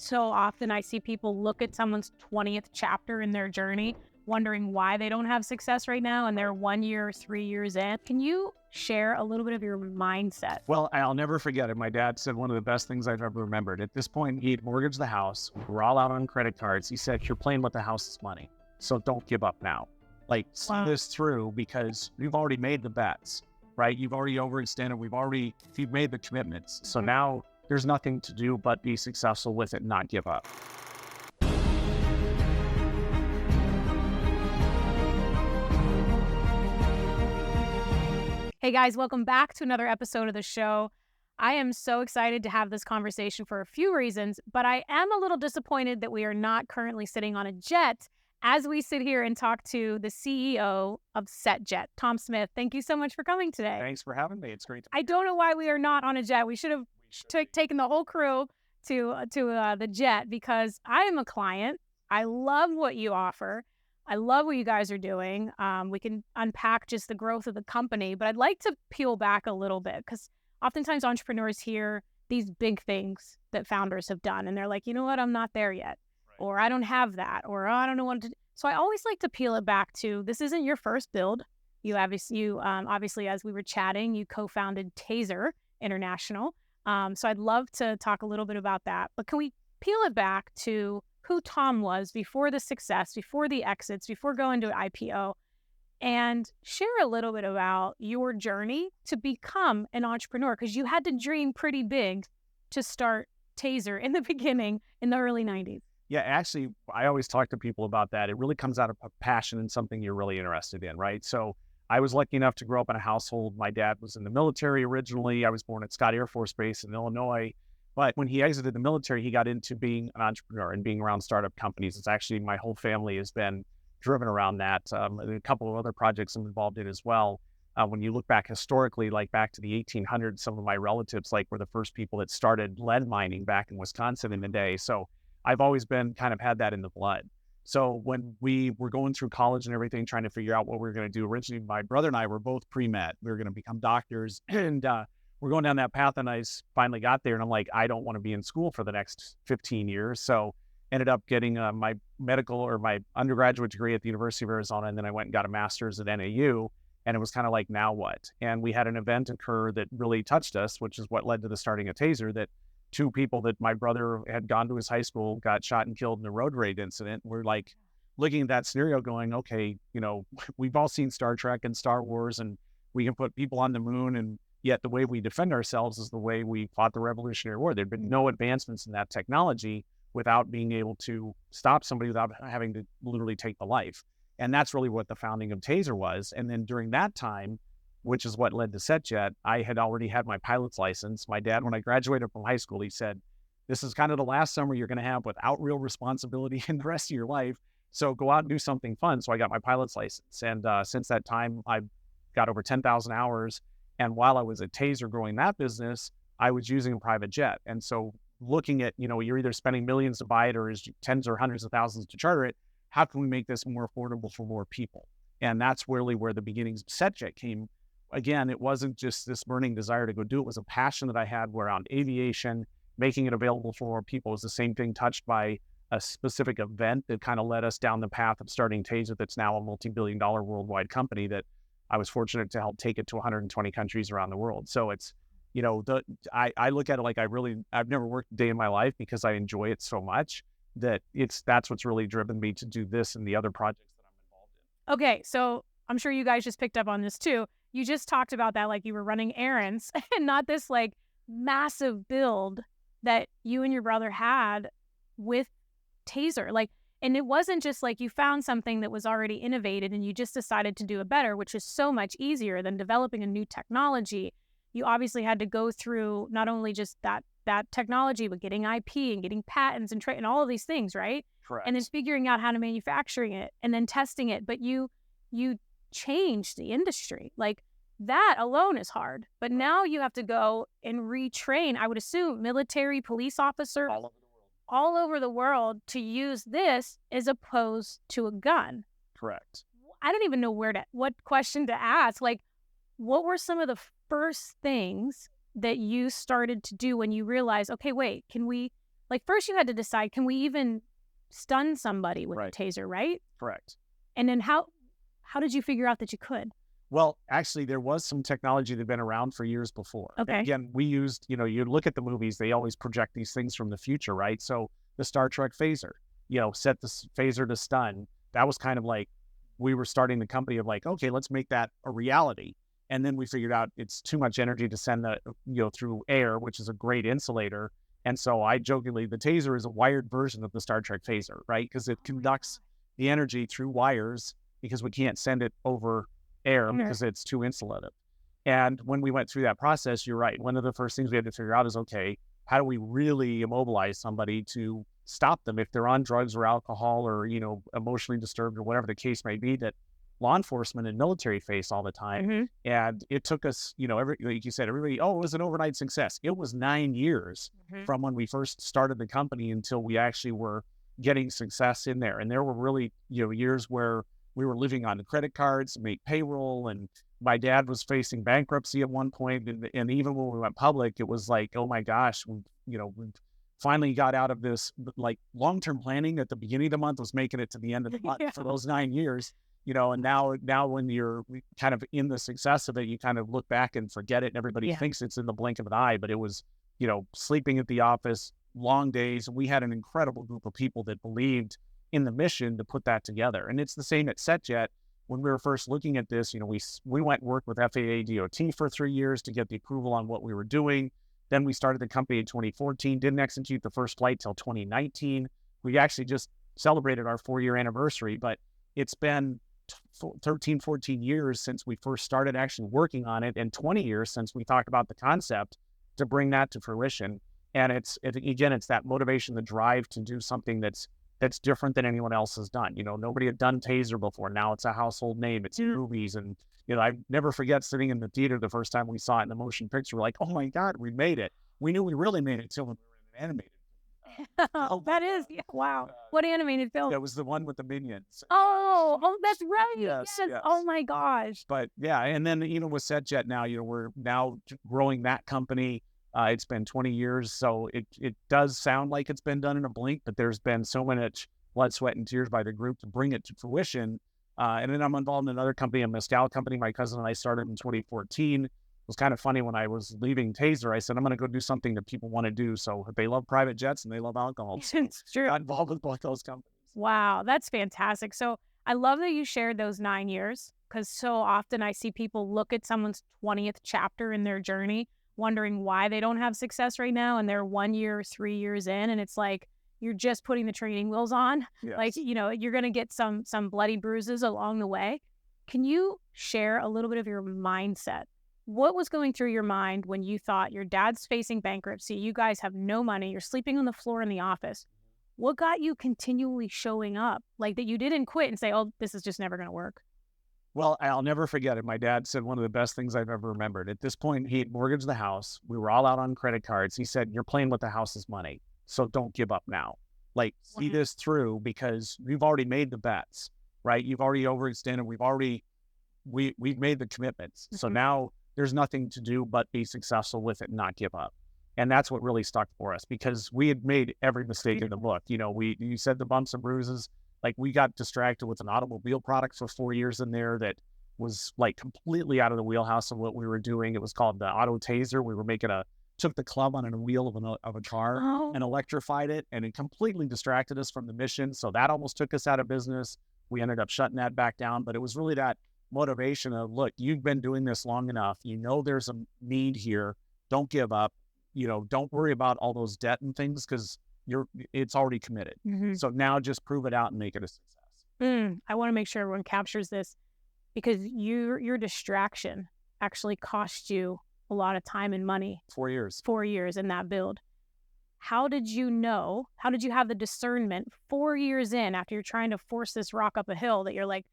So often I see people look at someone's 20th chapter in their journey, wondering why they don't have success right now, and they're 1 year, 3 years in. Can you share a little bit of your mindset? Well, I'll never forget it. My dad said one of the best things I've ever remembered. At this point, he'd mortgaged the house. We're all out on credit cards. He said, "You're playing with the house's money, so don't give up now. Like, see Wow. this through because you've already made the bets, right? You've already overextended. You've made the commitments. So now there's nothing to do but be successful with it and not give up." Hey guys, welcome back to another episode of the show. I am so excited to have this conversation for a few reasons, but I am a little disappointed that we are not currently sitting on a jet as we sit here and talk to the CEO of SetJet, Tom Smith. Thank you so much for coming today. Thanks for having me. It's great to be I don't know why we are not on a jet. We should have taken the whole crew to the jet because I am a client. I love what you offer. I love what you guys are doing. We can unpack just the growth of the company, but I'd like to peel back a little bit because oftentimes entrepreneurs hear these big things that founders have done, and they're like, you know what, I'm not there yet, Right. or I don't have that, or I don't know what to do. So I always like to peel it back to this isn't your first build. Obviously, as we were chatting, you co-founded Taser International. So I'd love to talk a little bit about that. But can we peel it back to who Tom was before the success, before the exits, before going to an IPO, and share a little bit about your journey to become an entrepreneur? Because you had to dream pretty big to start Taser in the beginning in the early 90s. Yeah, actually, I always talk to people about that. It really comes out of a passion and something you're really interested in, right? So I was lucky enough to grow up in a household. My dad was in the military originally. I was born at Scott Air Force Base in Illinois. But when he exited the military, he got into being an entrepreneur and being around startup companies. It's actually my whole family has been driven around that. A couple of other projects I'm involved in as well. When you look back historically, like back to the 1800s, some of my relatives were the first people that started lead mining back in Wisconsin in the day. So I've always been kind of had that in the blood. So when we were going through college and everything, trying to figure out what we were going to do, originally my brother and I were both pre-med. We were going to become doctors, and we're going down that path. And I finally got there, and I'm like, I don't want to be in school for the next 15 years. So ended up getting my undergraduate degree at the University of Arizona, and then I went and got a master's at NAU. And it was kind of like, now what? And we had an event occur that really touched us, which is what led to the starting of Taser. That two people that my brother had gone to his high school got shot and killed in a road rage incident. We're like looking at that scenario going, okay, we've all seen Star Trek and Star Wars, and we can put people on the moon, and yet the way we defend ourselves is the way we fought the Revolutionary War. There'd been no advancements in that technology without being able to stop somebody without having to literally take the life. And that's really what the founding of Taser was. And then during that time, which is what led to SetJet, I had already had my pilot's license. My dad, when I graduated from high school, he said, this is kind of the last summer you're going to have without real responsibility in the rest of your life. So go out and do something fun. So I got my pilot's license. And since that time, I've got over 10,000 hours. And while I was at Taser growing that business, I was using a private jet. And so looking at, you're either spending millions to buy it or is tens or hundreds of thousands to charter it. How can we make this more affordable for more people? And that's really where the beginnings of SetJet came. Again, it wasn't just this burning desire to go do it. It was a passion that I had around aviation, making it available for more people. It was the same thing touched by a specific event that kind of led us down the path of starting Taser, that's now a multi-billion-dollar worldwide company that I was fortunate to help take it to 120 countries around the world. So it's, I look at it like I've never worked a day in my life because I enjoy it so much that's what's really driven me to do this and the other projects that I'm involved in. Okay, so I'm sure you guys just picked up on this too. You just talked about that like you were running errands and not this like massive build that you and your brother had with Taser. And it wasn't just like you found something that was already innovated and you just decided to do it better, which is so much easier than developing a new technology. You obviously had to go through not only just that technology, but getting IP and getting patents and all of these things, right? Correct. And then figuring out how to manufacturing it and then testing it. But you changed the industry. Like that alone is hard. But now you have to go and retrain, I would assume, military, police officers all over the world to use this as opposed to a gun. Correct. I don't even know what question to ask. Like, what were some of the first things that you started to do when you realized, okay, wait, can we, like first you had to decide, can we even stun somebody with a Right. taser, right? Correct. And then how did you figure out that you could? Well, actually, there was some technology that had been around for years before. And Okay. again, we used, you look at the movies, they always project these things from the future, right? So the Star Trek phaser, set the phaser to stun. That was kind of like we were starting the company of like, okay, let's make that a reality. And then we figured out it's too much energy to send the, through air, which is a great insulator. And so I jokingly, the taser is a wired version of the Star Trek phaser, right? Because it conducts the energy through wires because we can't send it over air because it's too insulative. And when we went through that process, you're right. One of the first things we had to figure out is, okay, how do we really immobilize somebody to stop them if they're on drugs or alcohol or, emotionally disturbed or whatever the case may be that law enforcement and military face all the time. And it took us, like you said, everybody, it was an overnight success. It was 9 years from when we first started the company until we actually were getting success in there. And there were really, years where we were living on the credit cards, make payroll, and my dad was facing bankruptcy at one point. And even when we went public, it was like, oh my gosh, we finally got out of this, like long-term planning at the beginning of the month was making it to the end of the month for those 9 years, and now when you're kind of in the success of it, you kind of look back and forget it. And everybody thinks it's in the blink of an eye, but it was, sleeping at the office, long days. We had an incredible group of people that believed in the mission to put that together. And it's the same at SetJet. When we were first looking at this, we went and worked with FAA DOT for 3 years to get the approval on what we were doing. Then we started the company in 2014, didn't execute the first flight till 2019. We actually just celebrated our 4-year anniversary, but it's been 13, 14 years since we first started actually working on it, and 20 years since we talked about the concept to bring that to fruition. And it's that motivation, the drive to do something that's different than anyone else has done. Nobody had done Taser before. Now it's a household name. It's in movies. And, I never forget sitting in the theater the first time we saw it in the motion picture. We're like, oh my God, we made it. We knew we really made it until we were in an animated. That is, wow. What animated film? That was the one with the minions. Oh, that's right. Yes. Oh my gosh. But yeah, and then, with SetJet now, we're now growing that company. It's been 20 years, so it does sound like it's been done in a blink, but there's been so much blood, sweat, and tears by the group to bring it to fruition. And then I'm involved in another company, a mezcal company. My cousin and I started in 2014. It was kind of funny when I was leaving Taser. I said, I'm going to go do something that people want to do. So they love private jets and they love alcohol. So It's true. got involved with both those companies. Wow, that's fantastic. So I love that you shared those 9 years, because so often I see people look at someone's 20th chapter in their journey, wondering why they don't have success right now, and they're 1 year, 3 years in, and it's like you're just putting the training wheels on. Yes. Like, you're going to get some bloody bruises along the way. Can you share a little bit of your mindset? What was going through your mind when you thought your dad's facing bankruptcy, you guys have no money, you're sleeping on the floor in the office? What got you continually showing up? Like, that you didn't quit and say, oh, this is just never going to work? Well, I'll never forget it. My dad said one of the best things I've ever remembered. At this point, he had mortgaged the house. We were all out on credit cards. He said, you're playing with the house's money, so don't give up now. Like, see this through, because we've already made the bets, right? You've already overextended. We've made the commitments. So now there's nothing to do but be successful with it and not give up. And that's what really stuck for us, because we had made every mistake in the book. You said the bumps and bruises. Like, we got distracted with an automobile product for 4 years in there that was like completely out of the wheelhouse of what we were doing. It was called the Auto Taser. We were took the club on a wheel of a car and electrified it, and it completely distracted us from the mission. So that almost took us out of business. We ended up shutting that back down, but it was really that motivation of, look, you've been doing this long enough. There's a need here. Don't give up. Don't worry about all those debt and things, because it's already committed. So now just prove it out and make it a success. I want to make sure everyone captures this, because your distraction actually cost you a lot of time and money. 4 years. 4 years in that build. How did you have the discernment 4 years in, after you're trying to force this rock up a hill, that you're like,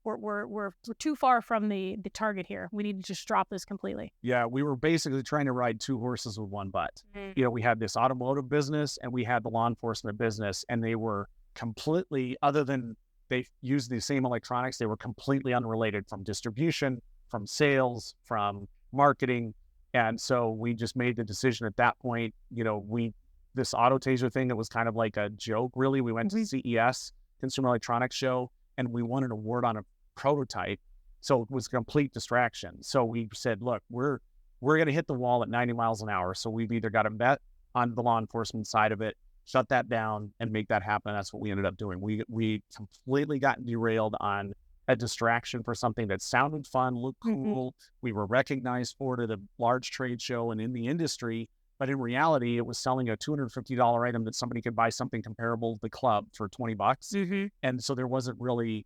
we're too far from the target here. We need to just drop this completely. Yeah, we were basically trying to ride two horses with one butt. We had this automotive business and we had the law enforcement business, and they were completely, other than they used the same electronics, they were completely unrelated, from distribution, from sales, from marketing. And so we just made the decision at that point, we this auto taser thing that was kind of like a joke, really. We went to CES, Consumer Electronics Show, and we won an award on a prototype. So it was a complete distraction. So we said, look, we're going to hit the wall at 90 miles an hour. So we've either got to bet on the law enforcement side of it, shut that down, and make that happen. That's what we ended up doing. We completely got derailed on a distraction for something that sounded fun, looked cool. We were recognized for it at a large trade show and in the industry. But in reality, it was selling a $250 item that somebody could buy something comparable to the club for $20. And so there wasn't really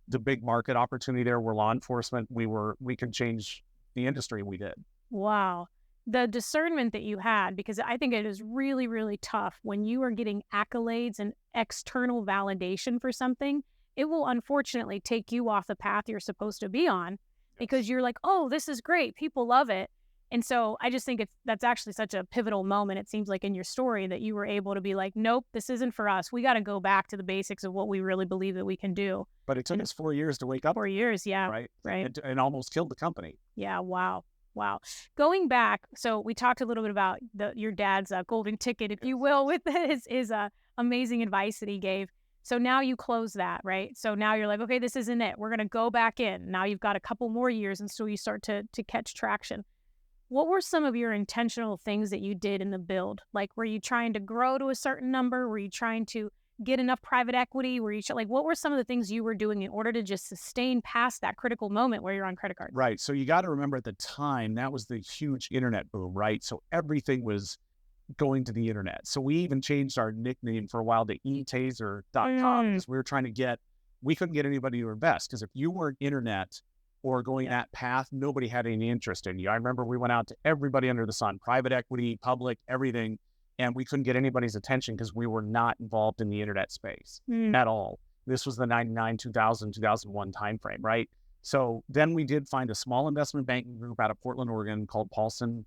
the big market opportunity there where law enforcement, we could change the industry. We did. Wow. The discernment that you had, because I think it is really, really tough when you are getting accolades and external validation for something. It will unfortunately take you off the path you're supposed to be on because you're like, oh, this is great. People love it. And so I just think that's actually such a pivotal moment. It seems like in your story that you were able to be like, nope, this isn't for us. We got to go back to the basics of what we really believe that we can do. But it took us 4 years to wake up. 4 years, yeah. Right. And almost killed the company. Yeah, wow. Going back, so we talked a little bit about your dad's golden ticket, if you will, with his amazing advice that he gave. So now you close that, right? So now you're like, okay, this isn't it. We're going to go back in. Now you've got a couple more years until you start to catch traction. What were some of your intentional things that you did in the build? Like, were you trying to grow to a certain number? Were you trying to get enough private equity? What were some of the things you were doing in order to just sustain past that critical moment where you're on credit cards? Right. So you got to remember at the time, that was the huge internet boom, right? So everything was going to the internet. So we even changed our nickname for a while to etaser.com because we couldn't get anybody to invest because if you weren't internet or going that path, nobody had any interest in you. I remember we went out to everybody under the sun, private equity, public, everything, and we couldn't get anybody's attention because we were not involved in the internet space at all. This was the 99, 2000, 2001 timeframe, right? So then we did find a small investment banking group out of Portland, Oregon called Paulson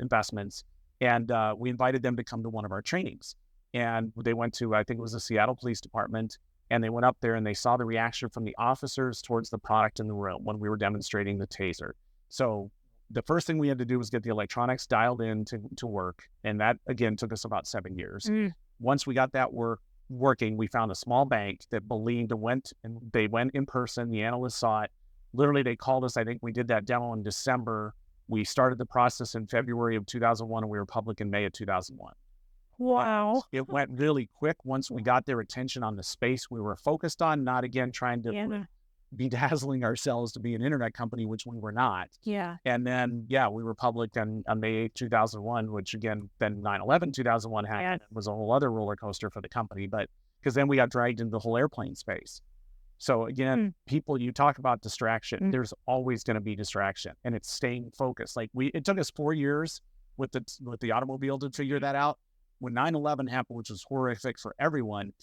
Investments, and we invited them to come to one of our trainings. And they went to, I think it was the Seattle Police Department, and they went up there and they saw the reaction from the officers towards the product in the room when we were demonstrating the taser. So the first thing we had to do was get the electronics dialed in to work. And that, again, took us about 7 years. Once we got that working, we found a small bank that believed they went in person. The analysts saw it. Literally, they called us. I think we did that demo in December. We started the process in February of 2001, and we were public in May of 2001. Wow. It went really quick once we got their attention on the space we were focused on, not again trying to bedazzling ourselves to be an internet company, which we were not. Yeah. And then, we were public on May 8th, 2001, which again, then 9/11, 2001 happened. It was a whole other roller coaster for the company, but because then we got dragged into the whole airplane space. So again, people, you talk about distraction, there's always going to be distraction and it's staying focused. Like it took us 4 years with the automobile to figure that out. When 9/11 happened, which was horrific for everyone,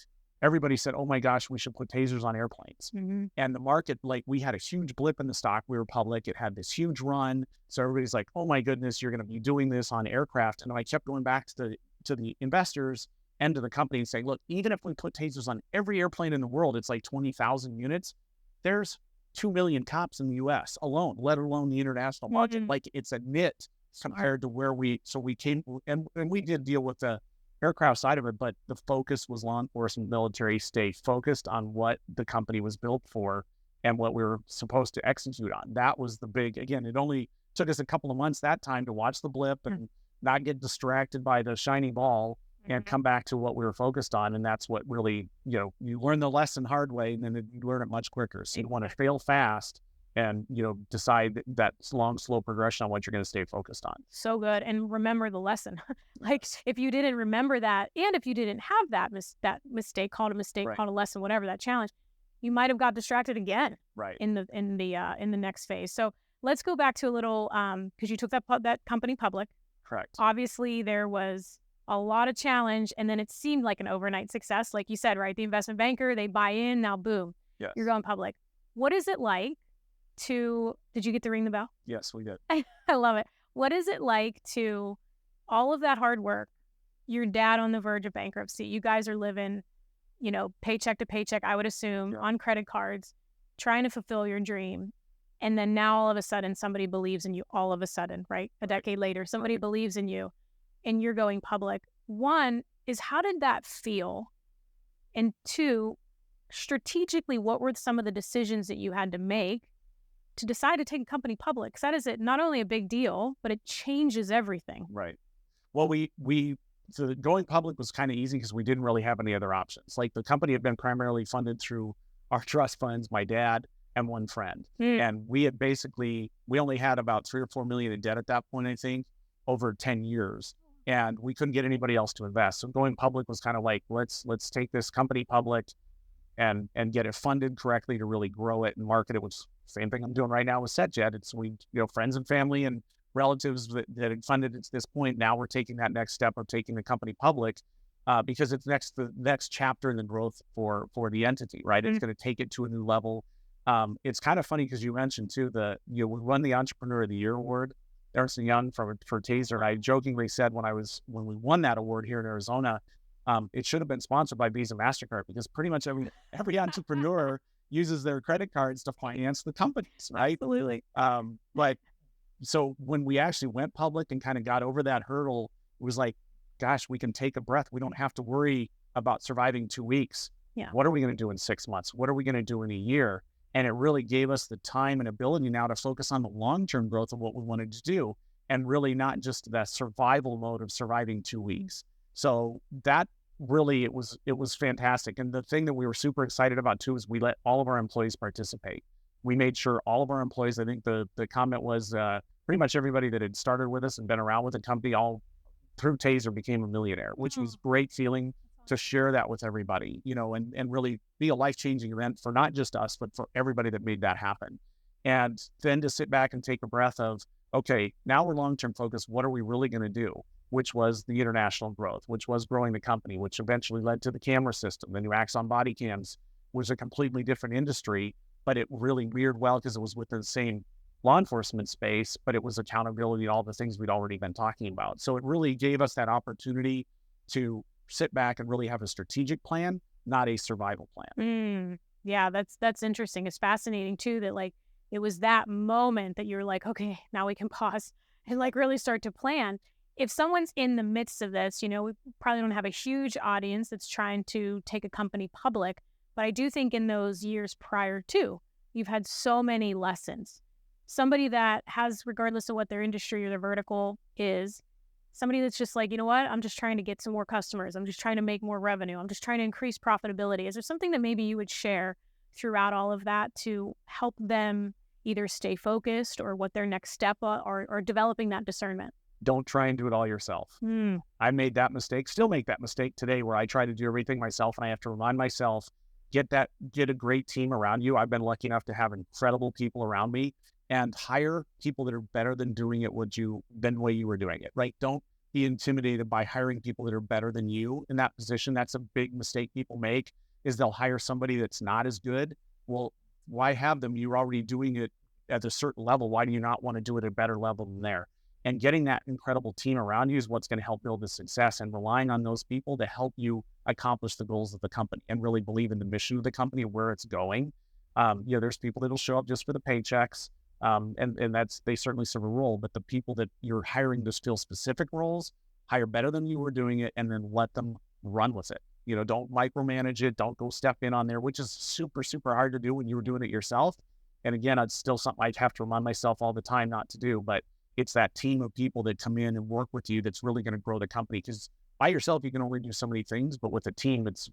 everybody said, oh my gosh, we should put tasers on airplanes. And the market, we had a huge blip in the stock. We were public. It had this huge run. So everybody's like, oh my goodness, you're going to be doing this on aircraft. And I kept going back to the investors and to the company and saying, look, even if we put tasers on every airplane in the world, it's like 20,000 units. There's 2 million cops in the US alone, let alone the international market. It's a nit compared to where we came, and we did deal with the aircraft side of it, but the focus was law enforcement, military, stay focused on what the company was built for and what we were supposed to execute on. That was the big, again, it only took us a couple of months that time to watch the blip and not get distracted by the shiny ball and come back to what we were focused on. And that's what really, you learn the lesson hard way and then you learn it much quicker. So you want to fail fast and, decide that long, slow progression on what you're going to stay focused on. So good. And remember the lesson. If you didn't remember that, and if you didn't have that mistake, called a lesson, whatever, that challenge, you might have got distracted again in the next phase. So let's go back to a little, because you took that company public. Correct. Obviously there was a lot of challenge, and then it seemed like an overnight success. Like you said, right? The investment banker, they buy in, now boom, you're going public. What is it like did you get to ring the bell? Yes, we did. I love it. What is it like to all of that hard work, your dad on the verge of bankruptcy, you guys are living, paycheck to paycheck, I would assume, on credit cards, trying to fulfill your dream. And then now all of a sudden somebody believes in you, all of a sudden, right? A decade later, somebody believes in you and you're going public. One is, how did that feel? And two, strategically, what were some of the decisions that you had to make to decide to take a company public? Because that is not only a big deal, but it changes everything. Right. Well, so going public was kind of easy because we didn't really have any other options. Like, the company had been primarily funded through our trust funds, my dad and one friend. And we only had about 3 or 4 million in debt at that point, I think, over 10 years. And we couldn't get anybody else to invest. So going public was kind of like, let's take this company public and get it funded correctly to really grow it and market it, which is the same thing I'm doing right now with SetJet. It's friends and family and relatives that had funded it to this point. Now we're taking that next step of taking the company public because it's the next chapter in the growth for the entity, right? It's going to take it to a new level. It's kind of funny because you mentioned too, we won the Entrepreneur of the Year award, Ernst & Young for Taser. And I jokingly said when we won that award here in Arizona, it should have been sponsored by Visa, MasterCard, because pretty much every entrepreneur uses their credit cards to finance the companies, right? Absolutely. But so when we actually went public and kind of got over that hurdle, it was like, gosh, we can take a breath. We don't have to worry about surviving 2 weeks. Yeah. What are we going to do in 6 months? What are we going to do in a year? And it really gave us the time and ability now to focus on the long-term growth of what we wanted to do, and really not just that survival mode of surviving 2 weeks. So that really, it was fantastic. And the thing that we were super excited about too is we let all of our employees participate. We made sure all of our employees, I think the comment was pretty much everybody that had started with us and been around with the company all through Taser became a millionaire, which was a great feeling to share that with everybody, and really be a life-changing event for not just us, but for everybody that made that happen. And then to sit back and take a breath of, okay, now we're long-term focused. What are we really going to do? Which was the international growth, which was growing the company, which eventually led to the camera system. The new Axon body cams was a completely different industry, but it really mirrored well because it was within the same law enforcement space, but it was accountability, all the things we'd already been talking about. So it really gave us that opportunity to sit back and really have a strategic plan, not a survival plan. Yeah, that's interesting. It's fascinating too that like it was that moment that you're like, okay, now we can pause and like really start to plan. If someone's in the midst of this, we probably don't have a huge audience that's trying to take a company public, but I do think in those years prior to, you've had so many lessons. Somebody that has, regardless of what their industry or their vertical is, somebody that's just like, you know what, I'm just trying to get some more customers. I'm just trying to make more revenue. I'm just trying to increase profitability. Is there something that maybe you would share throughout all of that to help them either stay focused or what their next step or developing that discernment? Don't try and do it all yourself. I made that mistake, still make that mistake today, where I try to do everything myself, and I have to remind myself, get a great team around you. I've been lucky enough to have incredible people around me, and hire people that are better than doing it than the way you were doing it, right? Don't be intimidated by hiring people that are better than you in that position. That's a big mistake people make, is they'll hire somebody that's not as good. Well, why have them? You're already doing it at a certain level. Why do you not want to do it at a better level than there? And getting that incredible team around you is what's going to help build the success, and relying on those people to help you accomplish the goals of the company and really believe in the mission of the company, where it's going. There's people that'll show up just for the paychecks. And they certainly serve a role, but the people that you're hiring to fill specific roles, hire better than you were doing it, and then let them run with it. Don't micromanage it. Don't go step in on there, which is super, super hard to do when you were doing it yourself. And again, it's still something I'd have to remind myself all the time not to do, but it's that team of people that come in and work with you that's really going to grow the company. Because by yourself, you can only do so many things, but with a team, it's,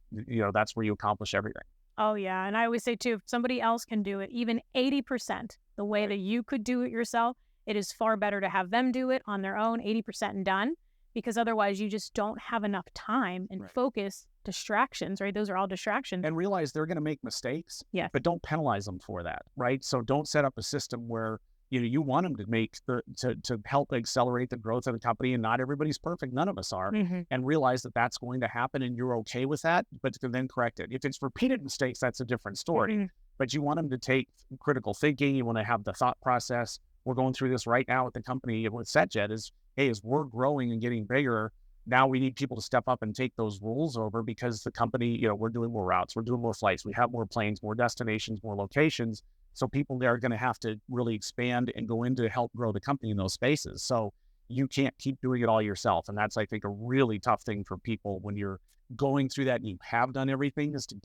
that's where you accomplish everything. Oh, yeah. And I always say, too, if somebody else can do it, even 80% the way that you could do it yourself, it is far better to have them do it on their own, 80% and done, because otherwise you just don't have enough time and focus, distractions, right? Those are all distractions. And realize they're going to make mistakes, yes, but don't penalize them for that, right? So don't set up a system where you want them to to help accelerate the growth of the company, and not everybody's perfect. None of us are. And realize that that's going to happen, and you're okay with that, but to then correct it. If it's repeated mistakes, that's a different story. But you want them to take critical thinking. You want to have the thought process. We're going through this right now with the company with SetJet as we're growing and getting bigger. Now we need people to step up and take those rules over, because the company, we're doing more routes, we're doing more flights, we have more planes, more destinations, more locations. So people there are going to have to really expand and go in to help grow the company in those spaces. So you can't keep doing it all yourself. And that's, I think, a really tough thing for people when you're going through that and you have done everything, is to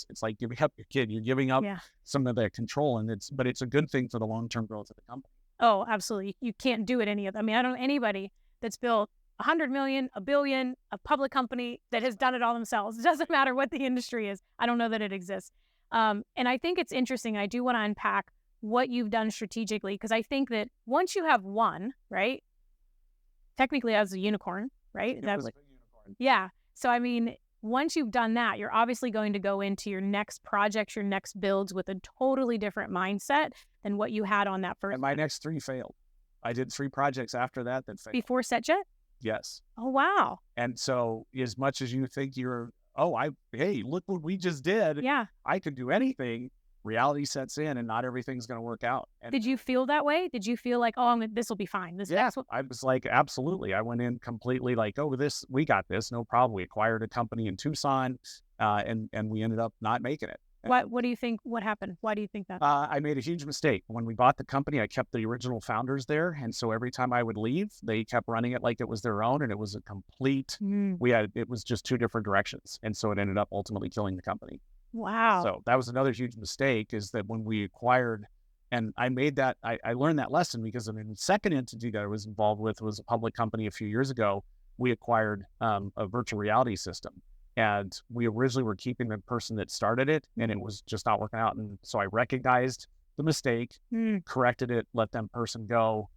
it's like giving up your kid. You're giving up some of that control, and but it's a good thing for the long-term growth of the company. Oh, absolutely. You can't do it any other. I mean, I don't know anybody that's built 100 million, a billion, a public company that has done it all themselves. It doesn't matter what the industry is. I don't know that it exists. And I think it's interesting. I do want to unpack what you've done strategically, because I think that once you have one, right, technically as a unicorn, right? That was a unicorn. Yeah. So, I mean, once you've done that, you're obviously going to go into your next projects, your next builds with a totally different mindset than what you had on that first. And my next 3 failed. I did 3 projects after that failed. Before SetJet? Yes. Oh, wow. And so as much as you think hey, look what we just did. Yeah. I could do anything. Reality sets in and not everything's going to work out. And did you feel that way? Did you feel like, this will be fine? I was like, absolutely. I went in completely like, we got this, no problem. We acquired a company in Tucson, and we ended up not making it. What do you think? What happened? Why do you think that? I made a huge mistake. When we bought the company, I kept the original founders there. And so every time I would leave, they kept running it like it was their own. And it was a complete, it was just 2 different directions. And so it ended up ultimately killing the company. Wow. So that was another huge mistake, is that when we acquired, and I made that, I learned that lesson because the second entity that I was involved with was a public company a few years ago. We acquired a virtual reality system. And we originally were keeping the person that started it, and it was just not working out. And so I recognized the mistake, corrected it, let that person go,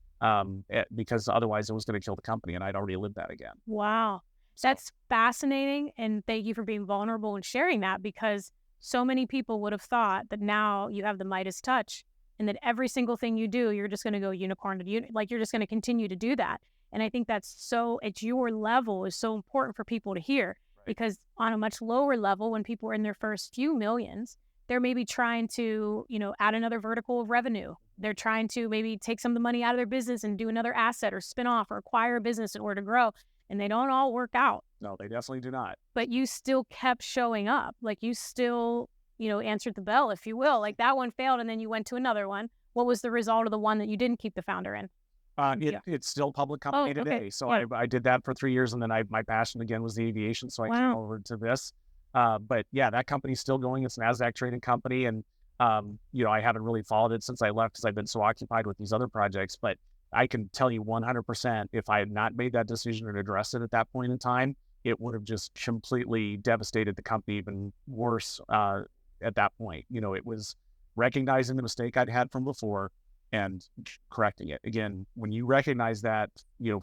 because otherwise it was going to kill the company, and I'd already lived that again. Wow. That's fascinating. And thank you for being vulnerable and sharing that, because so many people would have thought that now you have the Midas touch and that every single thing you do, you're just going to go unicorn to like you're just going to continue to do that. And I think that's at your level is so important for people to hear. Because on a much lower level, when people are in their first few millions, they're maybe trying to, add another vertical of revenue. They're trying to maybe take some of the money out of their business and do another asset or spin off or acquire a business in order to grow. And they don't all work out. No, they definitely do not. But you still kept showing up. Like you still, answered the bell, if you will. Like that one failed and then you went to another one. What was the result of the one that you didn't keep the founder in? It's still a public company today. Okay. So I did that for 3 years, and then my passion again was the aviation. So I came over to this. But yeah, that company's still going. It's an NASDAQ trading company. And, I haven't really followed it since I left because I've been so occupied with these other projects. But I can tell you 100%, if I had not made that decision and addressed it at that point in time, it would have just completely devastated the company even worse at that point. It was recognizing the mistake I'd had from before and correcting it. Again, when you recognize that,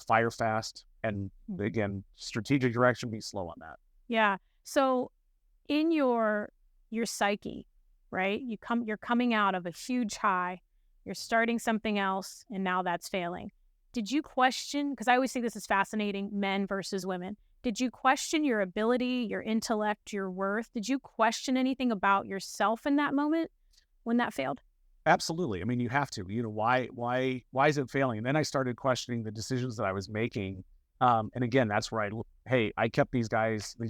fire fast, and again, strategic direction, be slow on that. Yeah. So in your psyche, right? You're coming out of a huge high, you're starting something else, and now that's failing. Did you question, because I always think this is fascinating, men versus women. Did you question your ability, your intellect, your worth? Did you question anything about yourself in that moment when that failed? Absolutely. I mean, you have to, why is it failing? And then I started questioning the decisions that I was making. And again, that's where I kept these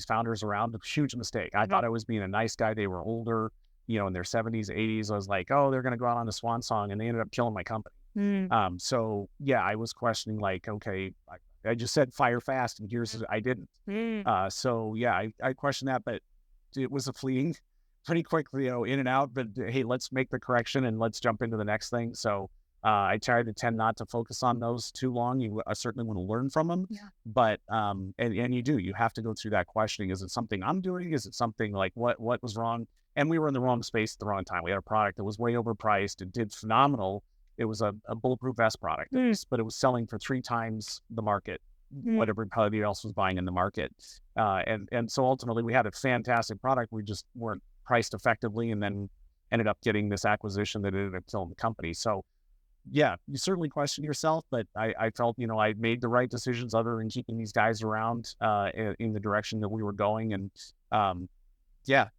founders around. A huge mistake. I thought I was being a nice guy. They were older, in their 70s, 80s. I was like, oh, they're going to go out on a swan song, and they ended up killing my company. So yeah, I was questioning like, okay, I just said fire fast, and I didn't. So yeah, I questioned that, but it was a fleeting, pretty quickly, in and out, but hey, let's make the correction and let's jump into the next thing. So I try to tend not to focus on those too long. You certainly want to learn from them, but and you have to go through that questioning. Is it something I'm doing? Is it something like what was wrong? And we were in the wrong space at the wrong time. We had a product that was way overpriced. It did phenomenal. It was a bulletproof vest product, but it was selling for 3 times the market, what everybody else was buying in the market. And so ultimately we had a fantastic product. We just weren't priced effectively, and then ended up getting this acquisition that ended up killing the company. So yeah, you certainly question yourself, but I felt, I made the right decisions other than keeping these guys around in the direction that we were going, and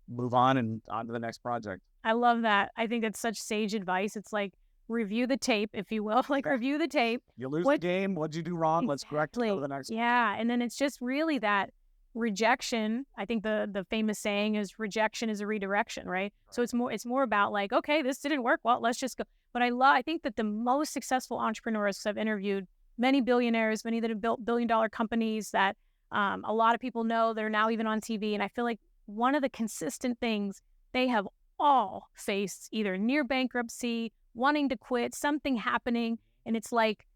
move on and on to the next project. I love that. I think it's such sage advice. It's like, review the tape, if you will, review the tape. You lose the game. What'd you do wrong? Let's correct it to the next one. Yeah. And then it's just really that rejection. I think the famous saying is rejection is a redirection, right? So it's more about like, okay, this didn't work. Well, let's just go. But I think that the most successful entrepreneurs I've interviewed many billionaires, many that have built billion-dollar companies that a lot of people know. They're now even on TV. And I feel like one of the consistent things, they have all faced either near bankruptcy, wanting to quit, something happening. And it's like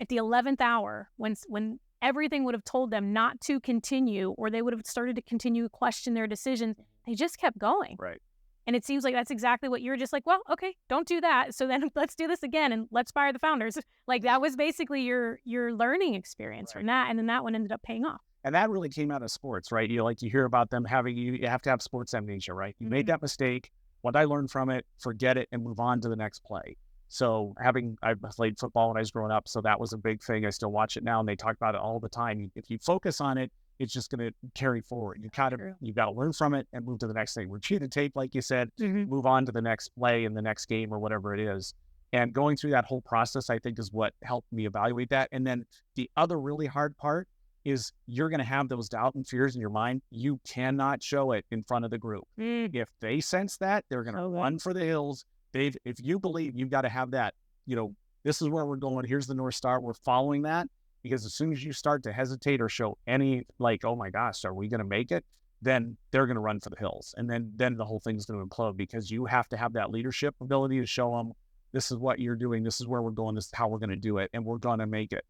at the 11th hour, when everything would have told them not to continue, or they would have started to continue to question their decisions, they just kept going. Right. And it seems like that's exactly what you're just like, well, okay, don't do that. So then let's do this again and let's fire the founders. Like that was basically your learning experience from that. And then that one ended up paying off. And that really came out of sports, right? You hear about them having, you have to have sports amnesia, right? You made that mistake. What I learned from it, forget it and move on to the next play. So I played football when I was growing up, so that was a big thing. I still watch it now, and they talk about it all the time. If you focus on it, it's just going to carry forward. You've got to learn from it and move to the next thing. Retrieve the tape, like you said, move on to the next play in the next game or whatever it is. And going through that whole process, I think, is what helped me evaluate that. And then the other really hard part is you're going to have those doubt and fears in your mind. You cannot show it in front of the group. If they sense that, they're going to run for the hills. If you believe, you've got to have that, this is where we're going. Here's the North Star. We're following that, because as soon as you start to hesitate or show any oh my gosh, are we going to make it? Then they're going to run for the hills. And then the whole thing's going to implode, because you have to have that leadership ability to show them, this is what you're doing. This is where we're going. This is how we're going to do it. And we're going to make it.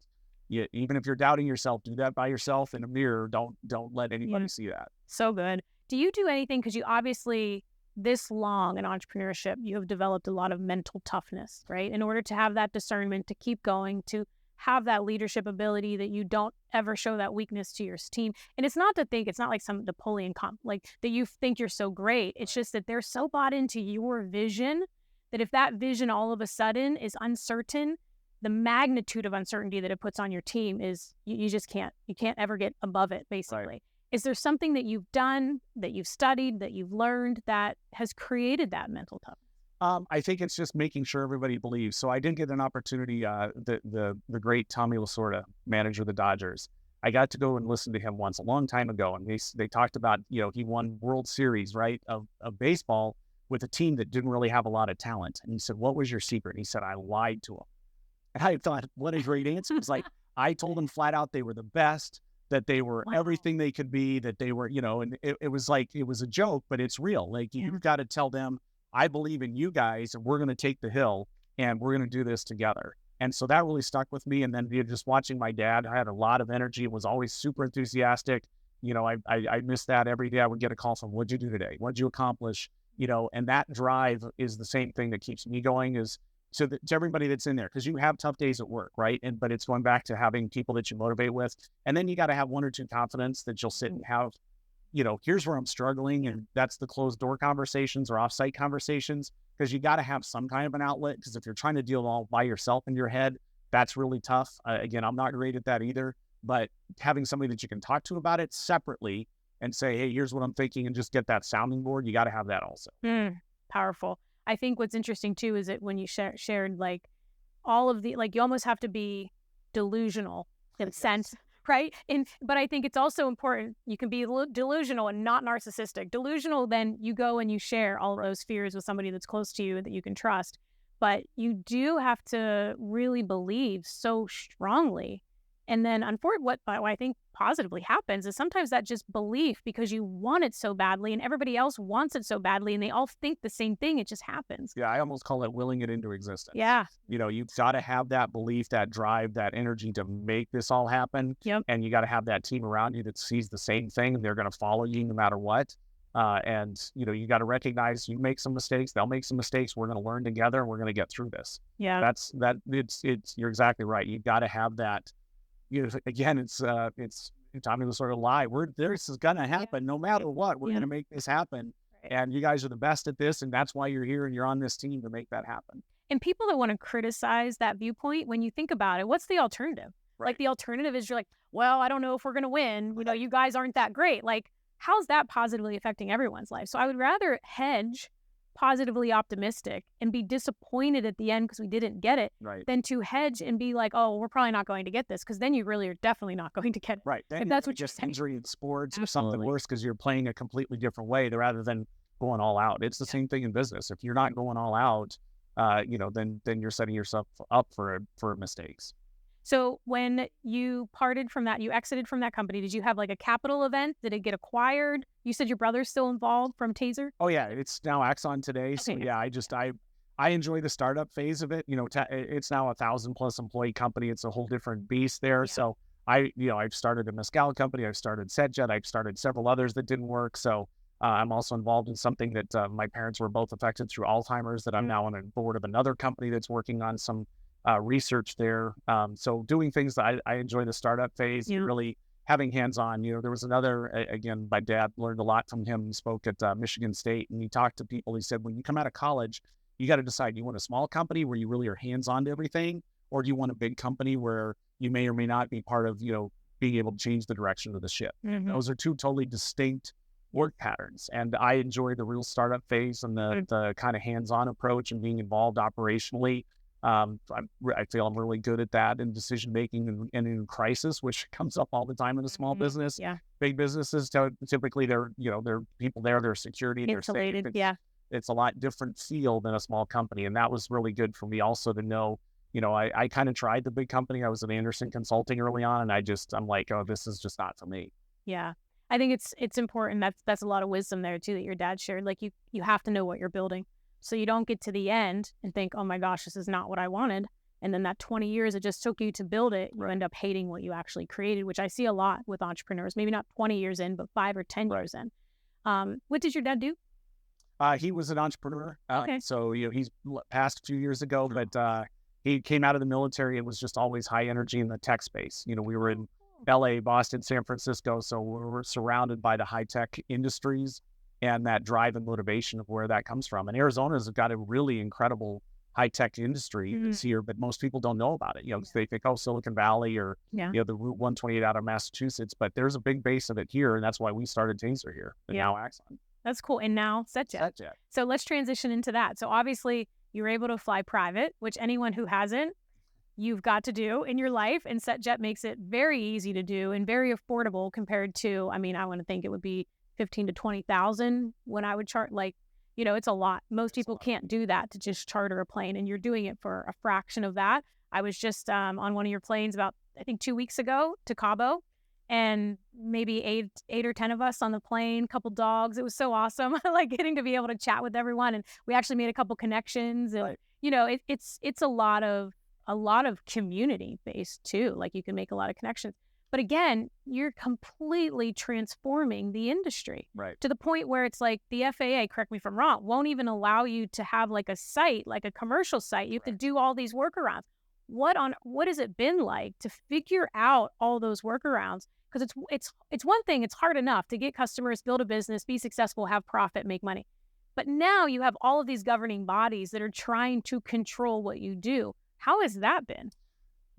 Even if you're doubting yourself, do that by yourself in a mirror. Don't let anybody see that. So good. Do you do anything? Because you obviously, this long in entrepreneurship, you have developed a lot of mental toughness, right? In order to have that discernment, to keep going, to have that leadership ability, that you don't ever show that weakness to your team. And it's not like some Napoleon like that you think you're so great. It's just that they're so bought into your vision that if that vision all of a sudden is uncertain, the magnitude of uncertainty that it puts on your team is you can't ever get above it, basically. Right. Is there something that you've done, that you've studied, that you've learned that has created that mental toughness? I think it's just making sure everybody believes. So I did get an opportunity, the great Tommy Lasorda, manager of the Dodgers. I got to go and listen to him once a long time ago. And they talked about, he won World Series, right, of baseball with a team that didn't really have a lot of talent. And he said, what was your secret? And he said, I lied to him. And I thought, what a great answer. It's like, I told them flat out they were the best, that they were everything they could be, that they were, and it was like, it was a joke, but it's real. Like, you've got to tell them, I believe in you guys, and we're going to take the hill, and we're going to do this together. And so that really stuck with me. And then just watching my dad, I had a lot of energy, was always super enthusiastic. I missed that every day. I would get a call from, what'd you do today? What'd you accomplish? And that drive is the same thing that keeps me going, is to everybody that's in there, because you have tough days at work, right? But it's going back to having people that you motivate with. And then you got to have one or two confidence that you'll sit and have, here's where I'm struggling. And that's the closed door conversations or offsite conversations, because you got to have some kind of an outlet. Because if you're trying to deal all by yourself in your head, that's really tough. Again, I'm not great at that either, but having somebody that you can talk to about it separately and say, hey, here's what I'm thinking, and just get that sounding board, you got to have that also. Powerful. I think what's interesting too is that when you shared like all of the, like, you almost have to be delusional in a sense, right? But I think it's also important, you can be delusional and not narcissistic. Delusional, then you go and you share all of those fears with somebody that's close to you that you can trust. But you do have to really believe so strongly. And then what I think positively happens is sometimes that just belief, because you want it so badly and everybody else wants it so badly and they all think the same thing, it just happens. Yeah, I almost call it willing it into existence. Yeah. You've got to have that belief, that drive, that energy to make this all happen. Yep. And you got to have that team around you that sees the same thing, and they're going to follow you no matter what. And you got to recognize you make some mistakes, they'll make some mistakes. We're going to learn together, and we're going to get through this. Yeah. You're exactly right. You've got to have that. Again, it's Tommy was sort of lie. This is going to happen no matter what. We're going to make this happen. Right. And you guys are the best at this. And that's why you're here and you're on this team to make that happen. And people that want to criticize that viewpoint, when you think about it, what's the alternative? Right. Like, the alternative is you're like, well, I don't know if we're going to win. You guys aren't that great. Like, how's that positively affecting everyone's life? So I would rather hedge positively optimistic and be disappointed at the end because we didn't get it, right, than to hedge and be like, oh, we're probably not going to get this, because then you really are definitely not going to get it. Right. Then if that's what you're saying. Injury in sports or something worse, because you're playing a completely different way rather than going all out. It's the same thing in business. If you're not going all out, then you're setting yourself up for mistakes. So when you parted from that, you exited from that company, did you have like a capital event? Did it get acquired? You said your brother's still involved from Taser? Oh yeah, it's now Axon today. So Okay. yeah, I enjoy the startup phase of it. It's now 1,000+ employee company. It's a whole different beast there. Yeah. So I've started a mezcal company. I've started SetJet. I've started several others that didn't work. So I'm also involved in something that my parents were both affected through Alzheimer's. That I'm now on a board of another company that's working on some research there. So doing things that I enjoy the startup phase, Yeah. really having hands-on. There was another, again, my dad learned a lot from him. He spoke at Michigan State, and he talked to people. He said, when you come out of college, you got to decide, you want a small company where you really are hands-on to everything, or do you want a big company where you may or may not be part of, being able to change the direction of the ship? Those are two totally distinct work patterns. And I enjoy the real startup phase and the kind of hands-on approach and being involved operationally. I feel I'm really good at that in decision making and in crisis, which comes up all the time in a small business. Yeah. Big businesses, typically they're people there, their security, they're safe. Insulated. Yeah. It's a lot different feel than a small company. And that was really good for me also to know, I kind of tried the big company. I was at Anderson Consulting early on, and I'm like, oh, this is just not for me. Yeah. I think it's important. That's a lot of wisdom there too that your dad shared. Like you have to know what you're building. So you don't get to the end and think, oh my gosh, this is not what I wanted. And then that 20 years it just took you to build it, you end up hating what you actually created, which I see a lot with entrepreneurs, maybe not 20 years in, but 5 or 10 years in. What did your dad do? He was an entrepreneur. Okay. So, he's passed a few years ago, but he came out of the military and was just always high energy in the tech space. We were in LA, Boston, San Francisco. So we were surrounded by the high tech industries and that drive and motivation of where that comes from. And Arizona's got a really incredible high tech industry that's here, but most people don't know about it. They think, oh, Silicon Valley or the Route 128 out of Massachusetts, but there's a big base of it here. And that's why we started Taser here and now Axon. That's cool. And now SetJet. So let's transition into that. So obviously you were able to fly private, which anyone who hasn't, you've got to do in your life. And SetJet makes it very easy to do and very affordable compared to, I want to think it would be 15 to 20,000 when I would chart, it's a lot. Most people can't do that to just charter a plane, and you're doing it for a fraction of that. I was just on one of your planes about, I think 2 weeks ago to Cabo, and maybe eight or 10 of us on the plane, couple dogs. It was so awesome. Like getting to be able to chat with everyone. And we actually made a couple connections, and, it's a lot of community based too. Like you can make a lot of connections. But again, you're completely transforming the industry to the point where it's like the FAA, correct me if I'm wrong, won't even allow you to have like a site, like a commercial site. You have to do all these workarounds. What has it been like to figure out all those workarounds? Because it's one thing, it's hard enough to get customers, build a business, be successful, have profit, make money. But now you have all of these governing bodies that are trying to control what you do. How has that been?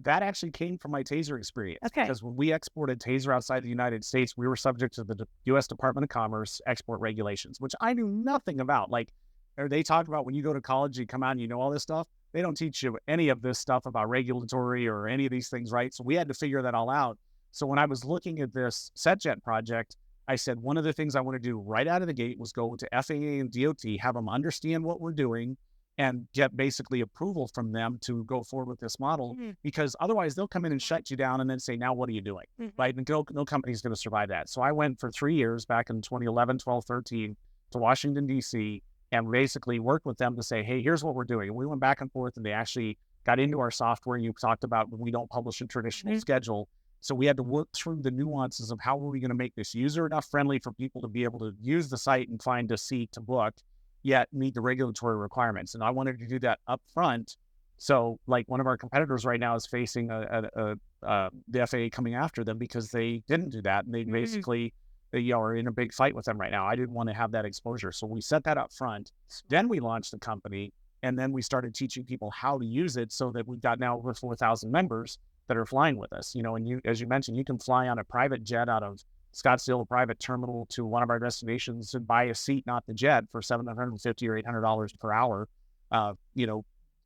That actually came from my Taser experience. Okay. Because when we exported Taser outside the United States, we were subject to the U.S. Department of Commerce export regulations, which I knew nothing about. Like, they talk about when you go to college, you come out and you know all this stuff. They don't teach you any of this stuff about regulatory or any of these things, right? So we had to figure that all out. So when I was looking at this SetJet project, I said, one of the things I want to do right out of the gate was go to FAA and DOT, have them understand what we're doing, and get basically approval from them to go forward with this model, because otherwise they'll come in and shut you down and then say, now what are you doing? Right? And no company's going to survive that. So I went for 3 years back in 2011, 12, 13 to Washington, D.C., and basically worked with them to say, hey, here's what we're doing. And we went back and forth, and they actually got into our software. You talked about when we don't publish a traditional schedule. So we had to work through the nuances of how are we going to make this user enough friendly for people to be able to use the site and find a seat to book, yet meet the regulatory requirements. And I wanted to do that up front. So like one of our competitors right now is facing the FAA coming after them because they didn't do that. And they basically are in a big fight with them right now. I didn't want to have that exposure. So we set that up front. Then we launched the company, and then we started teaching people how to use it so that we've got now over 4,000 members that are flying with us. And as you mentioned, you can fly on a private jet out of Scottsdale, a private terminal, to one of our destinations and buy a seat, not the jet, for $750 or $800 per hour,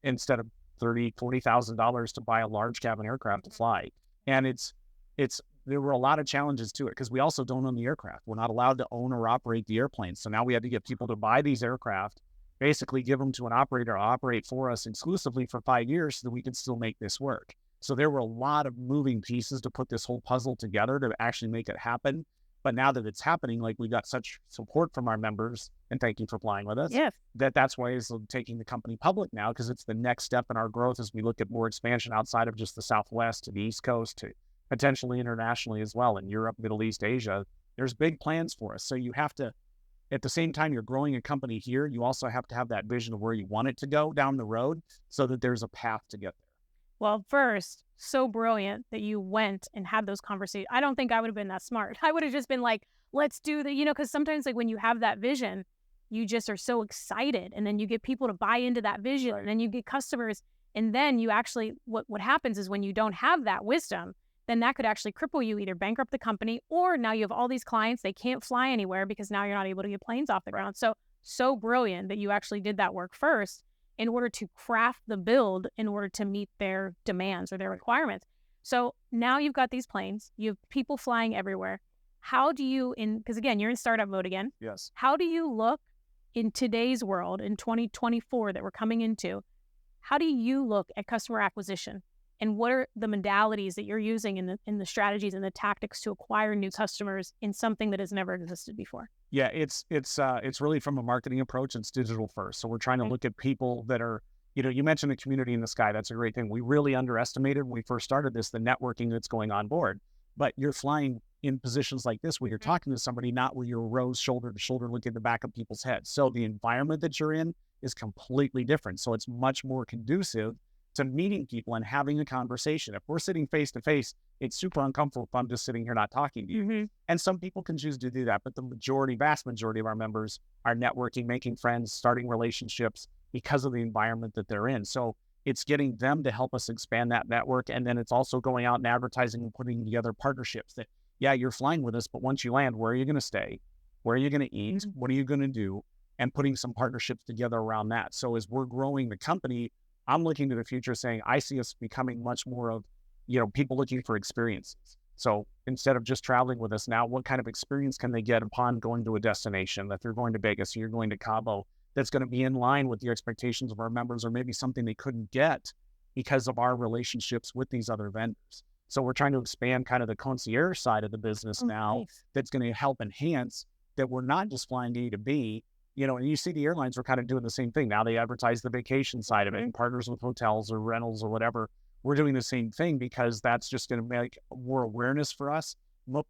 instead of $30,000-$40,000 to buy a large cabin aircraft to fly. And there were a lot of challenges to it because we also don't own the aircraft. We're not allowed to own or operate the airplanes. So now we had to get people to buy these aircraft, basically give them to an operator to operate for us exclusively for 5 years so that we can still make this work. So there were a lot of moving pieces to put this whole puzzle together to actually make it happen. But now that it's happening, like we got such support from our members, and thank you for flying with us, Yes. that's why it's taking the company public now, because it's the next step in our growth as we look at more expansion outside of just the Southwest to the East Coast to potentially internationally as well in Europe, Middle East, Asia. There's big plans for us. So you have to, at the same time you're growing a company here, you also have to have that vision of where you want it to go down the road so that there's a path to get there. Well, first, so brilliant that you went and had those conversations. I don't think I would have been that smart. I would have just been like, let's do the, because sometimes like when you have that vision, you just are so excited and then you get people to buy into that vision and then you get customers. And then you actually, what happens is when you don't have that wisdom, then that could actually cripple you, either bankrupt the company, or now you have all these clients, they can't fly anywhere because now you're not able to get planes off the ground. So brilliant that you actually did that work first in order to craft the build in order to meet their demands or their requirements. So now you've got these planes, you have people flying everywhere. How do you, because again, you're in startup mode again. Yes. How do you look in today's world, in 2024 that we're coming into, how do you look at customer acquisition? And what are the modalities that you're using in the strategies and the tactics to acquire new customers in something that has never existed before? Yeah, it's really from a marketing approach. It's digital first. So we're trying to look at people that are, you mentioned the community in the sky. That's a great thing. We really underestimated when we first started this, the networking that's going on board. But you're flying in positions like this where you're talking to somebody, not where you're rows shoulder to shoulder looking at the back of people's heads. So the environment that you're in is completely different. So it's much more conducive to meeting people and having a conversation. If we're sitting face to face, it's super uncomfortable if I'm just sitting here not talking to you. Mm-hmm. And some people can choose to do that, but the vast majority of our members are networking, making friends, starting relationships because of the environment that they're in. So it's getting them to help us expand that network. And then it's also going out and advertising and putting together partnerships that, yeah, you're flying with us, but once you land, where are you going to stay? Where are you going to eat? Mm-hmm. What are you going to do? And putting some partnerships together around that. So as we're growing the company, I'm looking to the future saying, I see us becoming much more of, people looking for experiences. So instead of just traveling with us now, what kind of experience can they get upon going to a destination? If you're going to Vegas or you're going to Cabo, that's going to be in line with the expectations of our members, or maybe something they couldn't get because of our relationships with these other vendors. So we're trying to expand kind of the concierge side of the business now. Nice. That's going to help enhance that we're not just flying A to B. And you see the airlines are kind of doing the same thing. Now they advertise the vacation side of it and partners with hotels or rentals or whatever. We're doing the same thing because that's just going to make more awareness for us.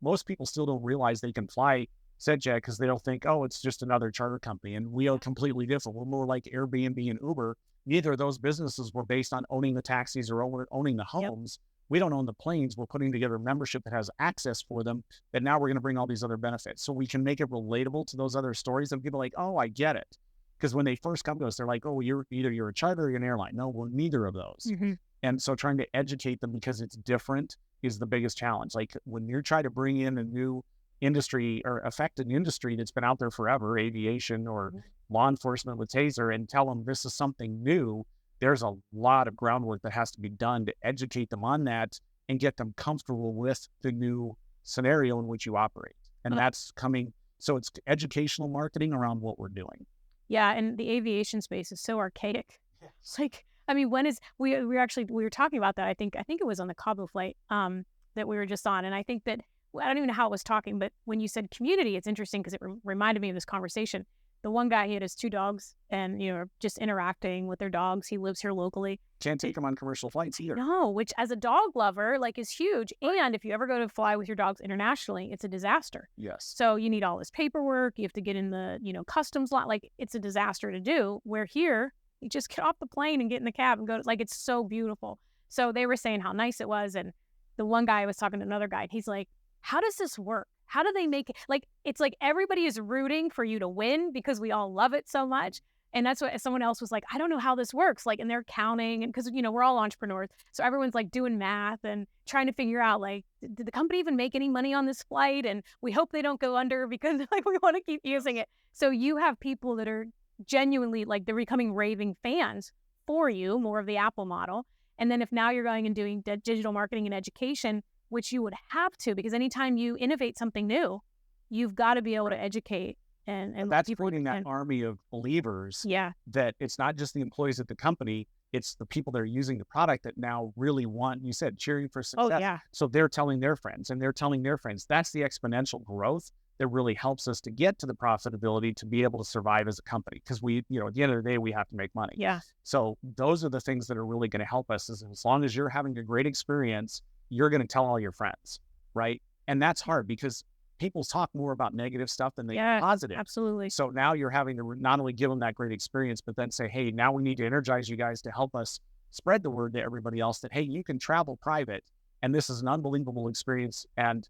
Most people still don't realize they can fly SetJet because they don't think, oh, it's just another charter company. And we are completely different. We're more like Airbnb and Uber. Neither of those businesses were based on owning the taxis or owning the homes. Yep. We don't own the planes. We're putting together a membership that has access for them, that now we're going to bring all these other benefits. So we can make it relatable to those other stories and people are like, oh, I get it. Because when they first come to us, they're like, oh, you're a charter or you're an airline. No, we're neither of those. Mm-hmm. And so trying to educate them because it's different is the biggest challenge. Like when you're trying to bring in a new industry or affect an industry that's been out there forever, aviation or law enforcement with Taser, and tell them this is something new, there's a lot of groundwork that has to be done to educate them on that and get them comfortable with the new scenario in which you operate. And that's coming. So it's educational marketing around what we're doing. Yeah. And the aviation space is so archaic. It's like, we were talking about that. I think it was on the Cabo flight that we were just on. And I think that, I don't even know how it was talking, but when you said community, it's interesting because it reminded me of this conversation. The one guy, he had his 2 dogs and, just interacting with their dogs. He lives here locally. Can't take them on commercial flights either. No, which as a dog lover, is huge. And if you ever go to fly with your dogs internationally, it's a disaster. Yes. So you need all this paperwork. You have to get in the, customs lot. It's a disaster to do. Where here, you just get off the plane and get in the cab and go. It's so beautiful. So they were saying how nice it was. And the one guy was talking to another guy. And he's like, how does this work? How do they make it? It's like everybody is rooting for you to win because we all love it so much. And that's what someone else was like, I don't know how this works. And they're counting, and because, we're all entrepreneurs. So everyone's doing math and trying to figure out, did the company even make any money on this flight? And we hope they don't go under because we want to keep using it. So you have people that are genuinely they're becoming raving fans for you, more of the Apple model. And then if now you're going and doing digital marketing and education, which you would have to, because anytime you innovate something new, you've got to be able to educate. And that's creating that army of believers. Yeah. That it's not just the employees at the company. It's the people that are using the product that now really want, you said, cheering for success. Oh, yeah. So they're telling their friends and they're telling their friends. That's the exponential growth that really helps us to get to the profitability to be able to survive as a company. Because we, at the end of the day, we have to make money. Yeah. So those are the things that are really going to help us, is as long as you're having a great experience, you're going to tell all your friends, right? And that's hard because people talk more about negative stuff than they do positive. Absolutely. So now you're having to not only give them that great experience, but then say, hey, now we need to energize you guys to help us spread the word to everybody else that, hey, you can travel private and this is an unbelievable experience. And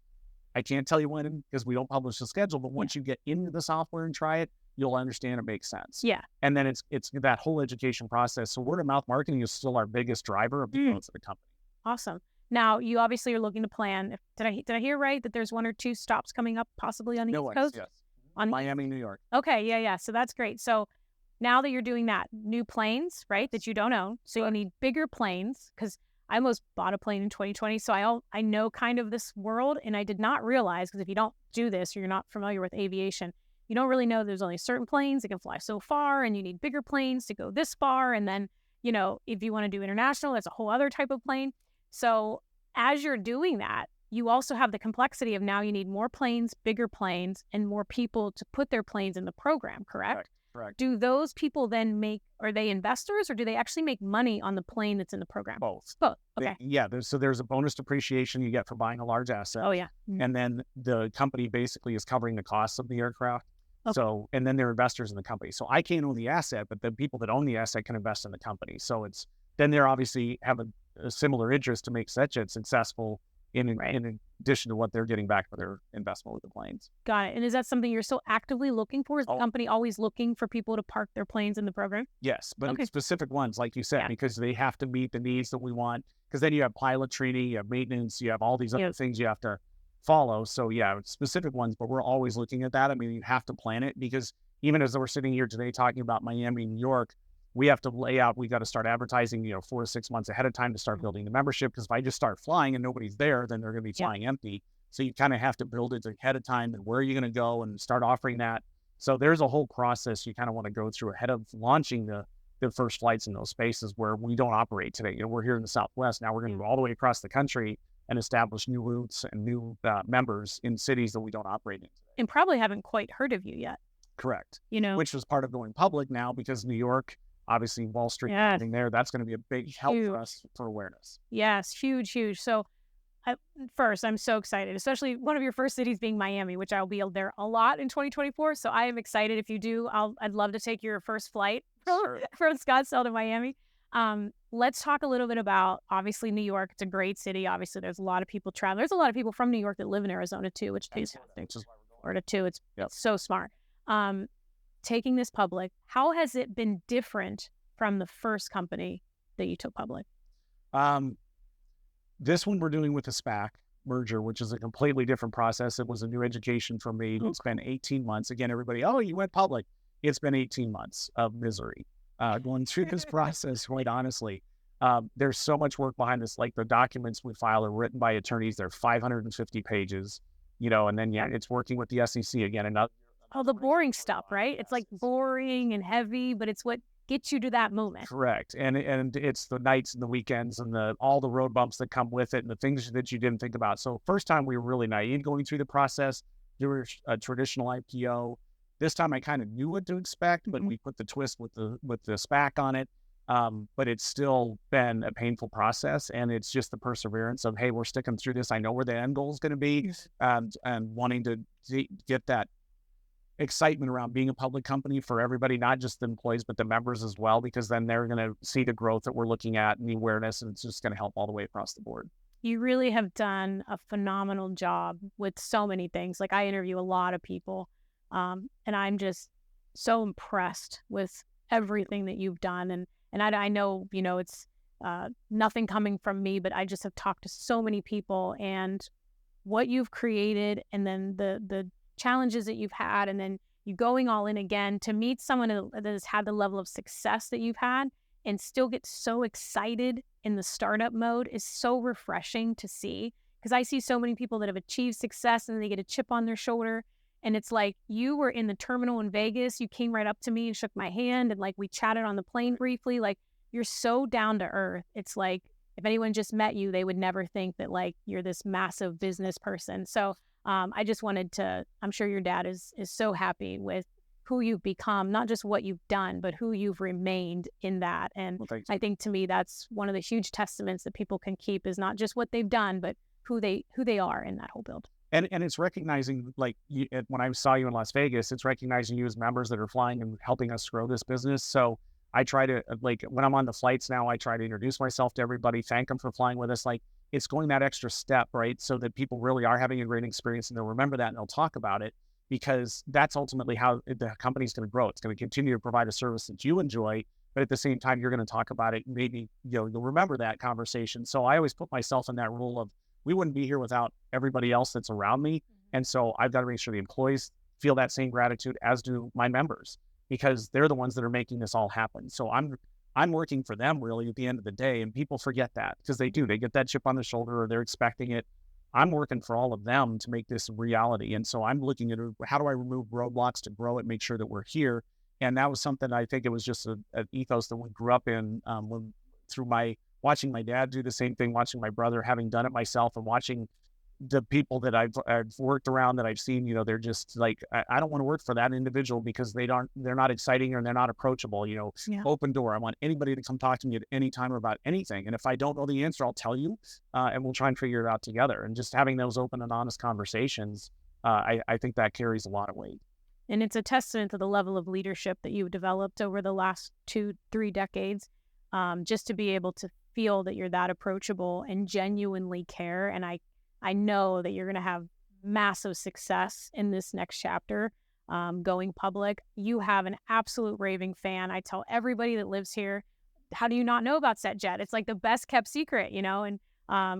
I can't tell you when because we don't publish the schedule, but once you get into the software and try it, you'll understand it makes sense. Yeah. And then it's that whole education process. So word of mouth marketing is still our biggest driver of the growth of the company. Awesome. Now, you obviously are looking to plan. Did I hear right that there's 1 or 2 stops coming up possibly on the East Coast? Yes. On Miami, New York. Okay, yeah. So that's great. So now that you're doing that, new planes, right, that you don't own. So you need bigger planes, because I almost bought a plane in 2020. So I know kind of this world, and I did not realize, because if you don't do this or you're not familiar with aviation, you don't really know there's only certain planes that can fly so far, and you need bigger planes to go this far. And then, if you want to do international, that's a whole other type of plane. So as you're doing that, you also have the complexity of now you need more planes, bigger planes, and more people to put their planes in the program, correct? Correct. Do those people then are they investors, or do they actually make money on the plane that's in the program? Both. Okay. There's a bonus depreciation you get for buying a large asset. Oh, yeah. And then the company basically is covering the costs of the aircraft. Okay. So, and then they're investors in the company. So I can't own the asset, but the people that own the asset can invest in the company. So then they're obviously have a similar interest to make such a successful in addition to what they're getting back for their investment with the planes. Got it. And is that something you're still actively looking for? Is the company always looking for people to park their planes in the program? Yes, but it's specific ones, like you said, because they have to meet the needs that we want. Because then you have pilot training, you have maintenance, you have all these other things you have to follow. So specific ones, but we're always looking at that. I mean, you have to plan it, because even as we're sitting here today talking about Miami, New York, we have to lay out, we got to start advertising, 4 to 6 months ahead of time to start building the membership. Because if I just start flying and nobody's there, then they're going to be flying empty. So you kind of have to build it ahead of time, and where are you going to go, and start offering that. So there's a whole process you kind of want to go through ahead of launching the first flights in those spaces where we don't operate today. We're here in the Southwest. Now we're going to go all the way across the country and establish new routes and new members in cities that we don't operate in today. And probably haven't quite heard of you yet. Correct. Which was part of going public now, because New York, obviously Wall Street, everything there, that's going to be a big help for us for awareness. Yes, huge. So first, I'm so excited, especially one of your first cities being Miami, which I'll be there a lot in 2024. So I am excited. If you do, I'd love to take your first flight from Scottsdale to Miami. Let's talk a little bit about, obviously, New York. It's a great city. Obviously, there's a lot of people traveling. There's a lot of people from New York that live in Arizona too, which is Florida too. It's so smart. Taking this public, how has it been different from the first company that you took public? This one we're doing with a SPAC merger, which is a completely different process. It was a new education for me. It's been 18 months. Again, everybody, you went public. It's been 18 months of misery going through this process, quite honestly. There's so much work behind this. Like, the documents we file are written by attorneys. They're 550 pages, and then, it's working with the SEC again. The boring stuff, right? It's like boring and heavy, but it's what gets you to that moment. Correct. And it's the nights and the weekends and all the road bumps that come with it and the things that you didn't think about. So first time we were really naive going through the process. There was a traditional IPO. This time I kind of knew what to expect, but we put the twist with the SPAC on it. But it's still been a painful process, and it's just the perseverance of, hey, we're sticking through this. I know where the end goal is going to be, and wanting to get that excitement around being a public company for everybody, not just the employees, but the members as well, because then they're going to see the growth that we're looking at and the awareness, and it's just going to help all the way across the board. You really have done a phenomenal job with so many things. Like, I interview a lot of people, and I'm just so impressed with everything that you've done. And I know, it's nothing coming from me, but I just have talked to so many people, and what you've created, and then the challenges that you've had, and then you going all in again to meet someone that has had the level of success that you've had and still get so excited in the startup mode is so refreshing to see. Because I see so many people that have achieved success and they get a chip on their shoulder. And it's like, you were in the terminal in Vegas, you came right up to me and shook my hand, and like we chatted on the plane briefly. Like, you're so down to earth. It's like if anyone just met you, they would never think that like you're this massive business person. So I just wanted to, I'm sure your dad is so happy with who you've become, not just what you've done, but who you've remained in that. And Well, I think to me, that's one of the huge testaments that people can keep is not just what they've done, but who they are in that whole build. And it's recognizing, like when I saw you in Las Vegas, it's recognizing you as members that are flying and helping us grow this business. So I try to, like, when I'm on the flights now, I try to introduce myself to everybody, thank them for flying with us. Like, it's going that extra step, right? So that people really are having a great experience and they'll remember that and they'll talk about it, because that's ultimately how the company's going to grow. It's going to continue to provide a service that you enjoy, but at the same time, you're going to talk about it. Maybe, you'll remember that conversation. So I always put myself in that role of, we wouldn't be here without everybody else that's around me. And so I've got to make sure the employees feel that same gratitude, as do my members, because they're the ones that are making this all happen. So I'm working for them really at the end of the day. And people forget that, because they do. They get that chip on the shoulder, or they're expecting it. I'm working for all of them to make this a reality. And so I'm looking at how do I remove roadblocks to grow it, make sure that we're here. And that was something, I think it was just an ethos that we grew up in, through watching my dad do the same thing, watching my brother, having done it myself, and watching the people that I've worked around that I've seen, they're just like, I don't want to work for that individual because they're not exciting or they're not approachable, Yeah. open door. I want anybody to come talk to me at any time about anything. And if I don't know the answer, I'll tell you, and we'll try and figure it out together. And just having those open and honest conversations, I think that carries a lot of weight. And it's a testament to the level of leadership that you've developed over the last 2-3 decades, just to be able to feel that you're that approachable and genuinely care. And I know that you're going to have massive success in this next chapter, going public. You have an absolute raving fan. I tell everybody that lives here, how do you not know about SetJet? It's like the best kept secret, and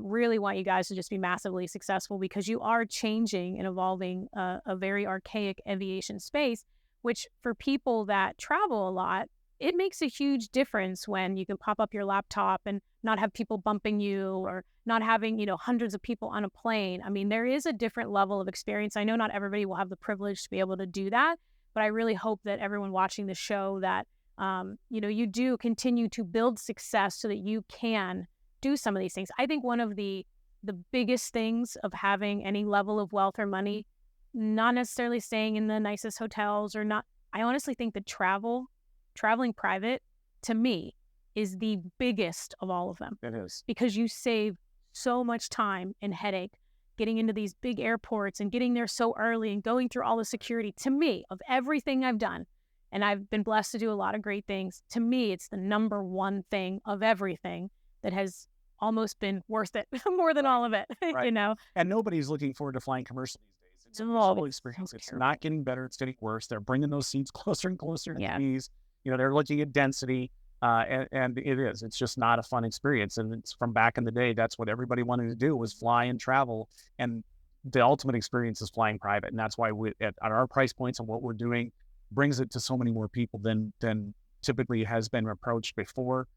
really want you guys to just be massively successful, because you are changing and evolving a very archaic aviation space, which for people that travel a lot, it makes a huge difference when you can pop up your laptop and not have people bumping you, or not having, hundreds of people on a plane. I mean, there is a different level of experience. I know not everybody will have the privilege to be able to do that, but I really hope that everyone watching the show that, you do continue to build success so that you can do some of these things. I think one of the biggest things of having any level of wealth or money, not necessarily staying in the nicest hotels or not, I honestly think that traveling private, to me, is the biggest of all of them. It is. Because you save so much time and headache getting into these big airports and getting there so early and going through all the security. To me, of everything I've done, and I've been blessed to do a lot of great things, to me, it's the number one thing of everything that has almost been worth it more than all of it, Right. And nobody's looking forward to flying commercial these days. It's a Oh, miserable it's so experience. It's terrible. not getting better. It's getting worse. They're bringing those seats closer and closer to Yeah. the knees. They're looking at density, and it's just not a fun experience. And it's from back in the day, that's what everybody wanted to do, was fly and travel. And the ultimate experience is flying private. And that's why at our price points and what we're doing brings it to so many more people than typically has been approached before,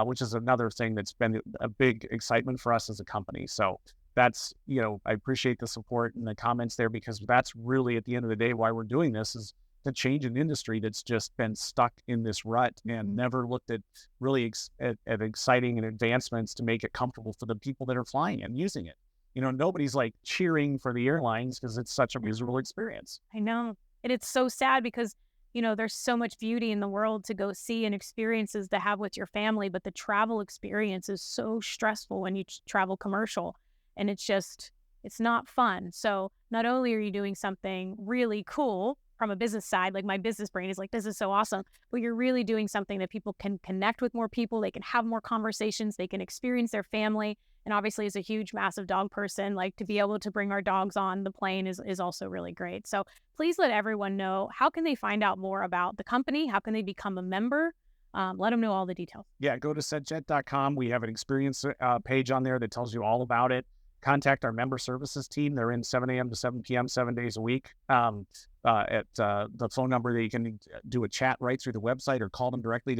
which is another thing that's been a big excitement for us as a company. So that's, I appreciate the support and the comments there, because that's really, at the end of the day, why we're doing this, is to change an industry that's just been stuck in this rut and never looked at really at exciting and advancements to make it comfortable for the people that are flying and using it. Nobody's like cheering for the airlines because it's such a miserable experience. I know. And it's so sad because, there's so much beauty in the world to go see and experiences to have with your family, but the travel experience is so stressful when you travel commercial, and it's not fun. So not only are you doing something really cool from a business side, like my business brain is like, this is so awesome, but you're really doing something that people can connect with more people, they can have more conversations, they can experience their family. And obviously, as a huge, massive dog person, like, to be able to bring our dogs on the plane is also really great. So please let everyone know, how can they find out more about the company? How can they become a member? Let them know all the details. Yeah, go to setjet.com. We have an experience page on there that tells you all about it. Contact our member services team. They're in 7 a.m. to 7 p.m., 7 days a week, at the phone number that you can do a chat right through the website, or call them directly.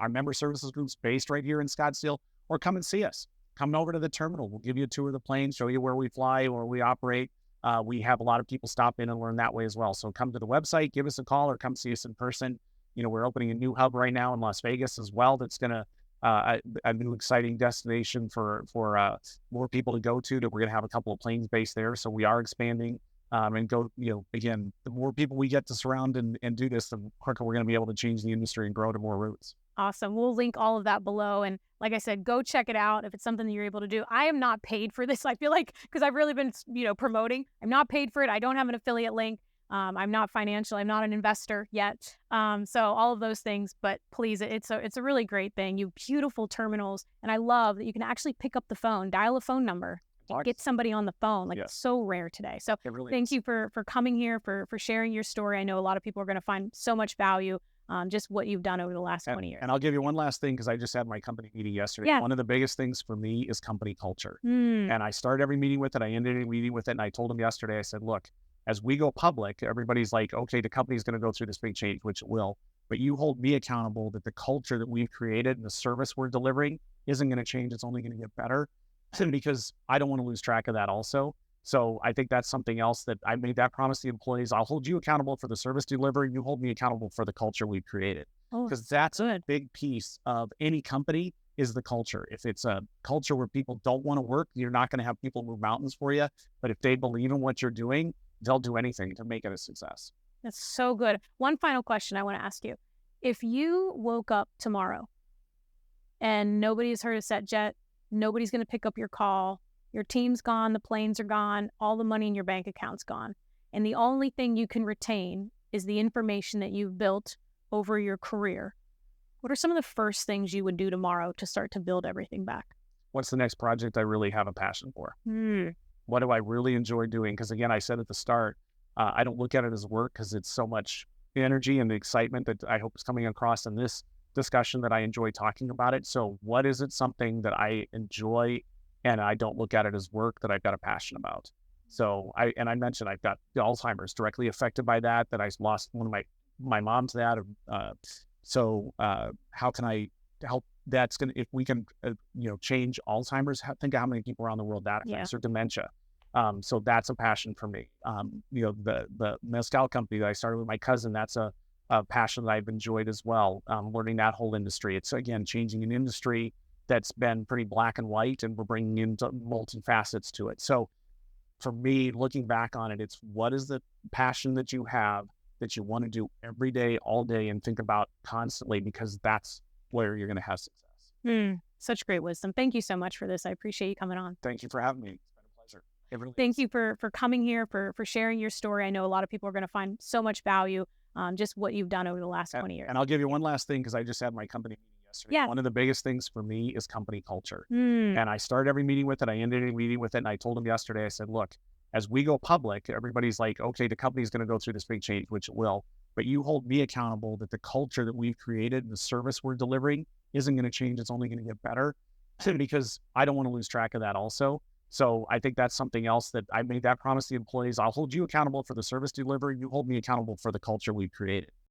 Our member services group's based right here in Scottsdale, or come and see us. Come over to the terminal. We'll give you a tour of the plane, show you where we fly, where we operate. We have a lot of people stop in and learn that way as well. So come to the website, give us a call, or come see us in person. We're opening a new hub right now in Las Vegas as well. That's going to a new exciting destination for more people to go to. That we're going to have a couple of planes based there, so we are expanding. And go, again, the more people we get to surround and do this, the quicker we're going to be able to change the industry and grow to more routes. Awesome. We'll link all of that below. And like I said, go check it out if it's something that you're able to do. I am not paid for this. I feel like, because I've really been, promoting. I'm not paid for it. I don't have an affiliate link. I'm not financial. I'm not an investor yet. So all of those things, but please, it's a really great thing. You have beautiful terminals. And I love that you can actually pick up the phone, dial a phone number, get somebody on the phone. Like, it's so rare today. So thank you for coming here, for sharing your story. I know a lot of people are going to find so much value, just what you've done over the last 20 years. And I'll give you one last thing, because I just had my company meeting yesterday. Yeah. One of the biggest things for me is company culture. And I start every meeting with it. I ended every meeting with it. And I told them yesterday, I said, look, as we go public, everybody's like, okay, the company's going to go through this big change, which it will, but you hold me accountable that the culture that we've created and the service we're delivering isn't going to change. It's only going to get better. Because I don't want to lose track of that also. So I think that's something else that I made that promise to the employees. I'll hold you accountable for the service delivery. You hold me accountable for the culture we've created. Because that's a big piece of any company, is the culture. If it's a culture where people don't want to work, you're not going to have people move mountains for you. But if they believe in what you're doing, they'll do anything to make it a success. That's so good. One final question I want to ask you. If you woke up tomorrow and nobody's heard of SetJet, nobody's going to pick up your call, your team's gone, the planes are gone, all the money in your bank account's gone, and the only thing you can retain is the information that you've built over your career, what are some of the first things you would do tomorrow to start to build everything back? What's the next project I really have a passion for? What do I really enjoy doing? Because again, I said at the start, I don't look at it as work, because it's so much energy and the excitement that I hope is coming across in this discussion, that I enjoy talking about it. So what is it, something that I enjoy and I don't look at it as work, that I've got a passion about? So I mentioned I've got Alzheimer's, directly affected by that I lost one of my mom to that. So how can I help? That's going to, if we can, change Alzheimer's, think of how many people around the world that affects, or dementia. So that's a passion for me. The mezcal company that I started with my cousin, that's a passion that I've enjoyed as well. Learning that whole industry. It's, again, changing an industry that's been pretty black and white, and we're bringing in multi-facets to it. So for me, looking back on it, it's what is the passion that you have that you want to do every day, all day, and think about constantly, because that's where you're going to have success. Such great wisdom. Thank you so much for this. I appreciate you coming on. Thank you for having me. It's been a pleasure. Thank you for coming here, for sharing your story. I know a lot of people are going to find so much value, just what you've done over the last 20 years. And I'll give you one last thing, because I just had my company meeting yesterday. One of the biggest things for me is company culture. And I start every meeting with it. I ended every meeting with it. And I told them yesterday, I said, look, as we go public, everybody's like, okay, the company's going to go through this big change, which it will, but you hold me accountable that the culture that we've created and the service we're delivering isn't going to change. It's only going to get better, because I don't want to lose track of that also. So I think that's something else that I made that promise to the employees. I'll hold you accountable for the service delivery. You hold me accountable for the culture we've created.